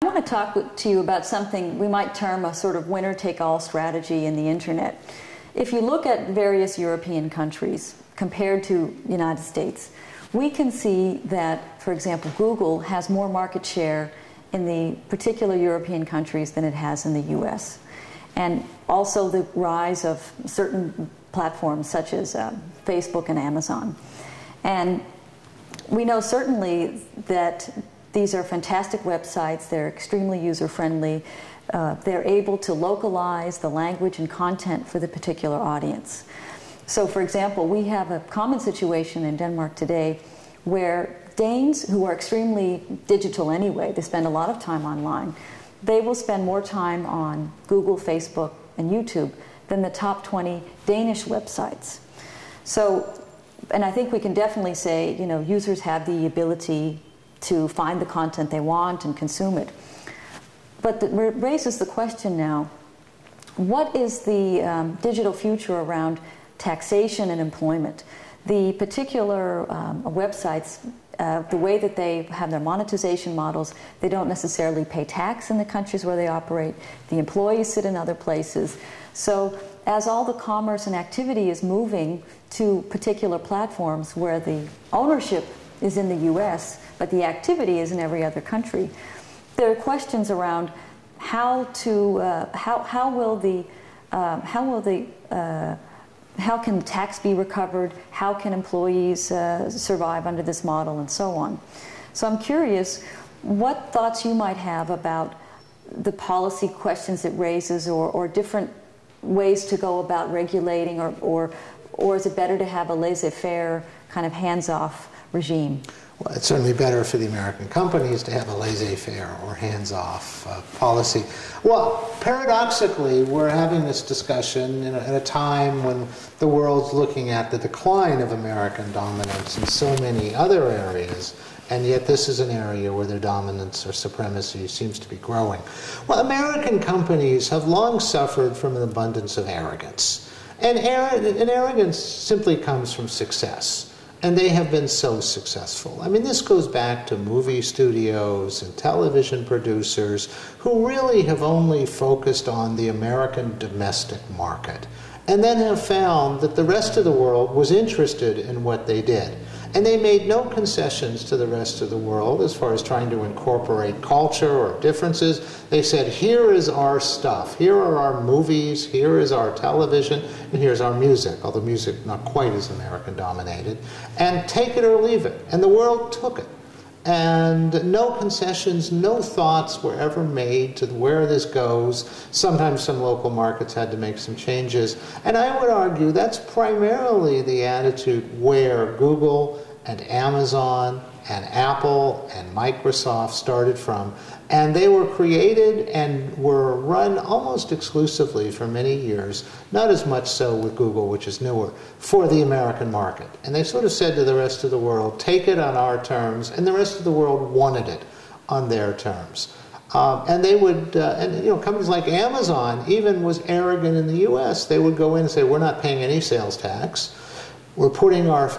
I want to talk to you about something we might term a sort of winner-take-all strategy in the internet. If you look at various European countries compared to the United States, we can see that, for example, Google has more market share in the particular European countries than it has in the US. And also the rise of certain platforms such as Facebook and Amazon. And we know certainly that these are fantastic websites. They're extremely user-friendly. They're able to localize the language and content for the particular audience. So, for example, we have a common situation in Denmark today where Danes, who are extremely digital anyway, they spend a lot of time online, they will spend more time on Google, Facebook, and YouTube than the top 20 Danish websites. So, and I think we can definitely say, you know, users have the ability to find the content they want and consume it. But it raises the question now, what is the digital future around taxation and employment? The particular websites, the way that they have their monetization models, they don't necessarily pay tax in the countries where they operate. The employees sit in other places. So as all the commerce and activity is moving to particular platforms where the ownership is in the US, but the activity is in every other country, there are questions around how can tax be recovered, how can employees survive under this model, and so on. So I'm curious what thoughts you might have about the policy questions it raises, or different ways to go about regulating, or is it better to have a laissez-faire kind of hands-off regime? Well, it's certainly better for the American companies to have a laissez-faire or hands-off policy. Well, paradoxically, we're having this discussion at a time when the world's looking at the decline of American dominance in so many other areas, and yet this is an area where their dominance or supremacy seems to be growing. Well, American companies have long suffered from an abundance of arrogance. And arrogance simply comes from success. And they have been so successful. I mean, this goes back to movie studios and television producers who really have only focused on the American domestic market, and then have found that the rest of the world was interested in what they did. And they made no concessions to the rest of the world as far as trying to incorporate culture or differences. They said, here is our stuff. Here are our movies. Here is our television. And here's our music, although music not quite as American dominated. And take it or leave it. And the world took it. And no concessions, no thoughts were ever made to where this goes. Sometimes some local markets had to make some changes. And I would argue that's primarily the attitude where Google and Amazon and Apple and Microsoft started from. And they were created and were run almost exclusively for many years, not as much so with Google, which is newer, for the American market. And they sort of said to the rest of the world, take it on our terms, and the rest of the world wanted it on their terms. And they would, and you know, companies like Amazon even was arrogant in the US. They would go in and say, we're not paying any sales tax. We're putting our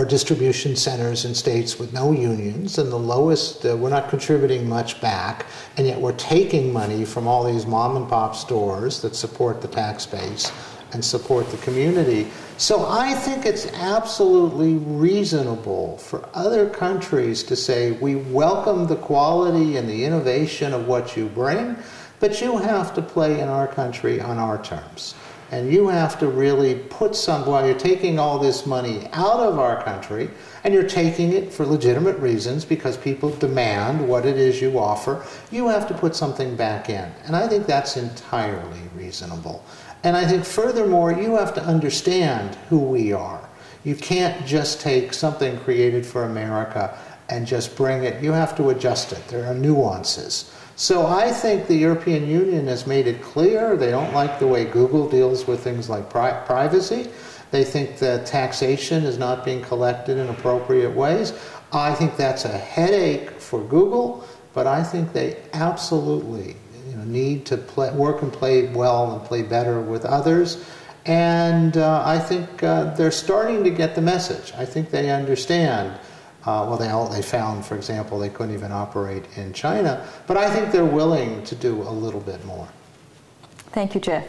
distribution centers in states with no unions, and the lowest, we're not contributing much back, and yet we're taking money from all these mom and pop stores that support the tax base and support the community. So I think it's absolutely reasonable for other countries to say, we welcome the quality and the innovation of what you bring, but you have to play in our country on our terms. And you have to really put some, while you're taking all this money out of our country, and you're taking it for legitimate reasons because people demand what it is you offer, you have to put something back in. And I think that's entirely reasonable. And I think furthermore, you have to understand who we are. You can't just take something created for America and just bring it. You have to adjust it. There are nuances. So I think the European Union has made it clear they don't like the way Google deals with things like privacy. They think that taxation is not being collected in appropriate ways. I think that's a headache for Google, but I think they absolutely need to work and play well and play better with others. And I think they're starting to get the message. I think they understand Well, they found, for example, they couldn't even operate in China. But I think they're willing to do a little bit more. Thank you, Jeff.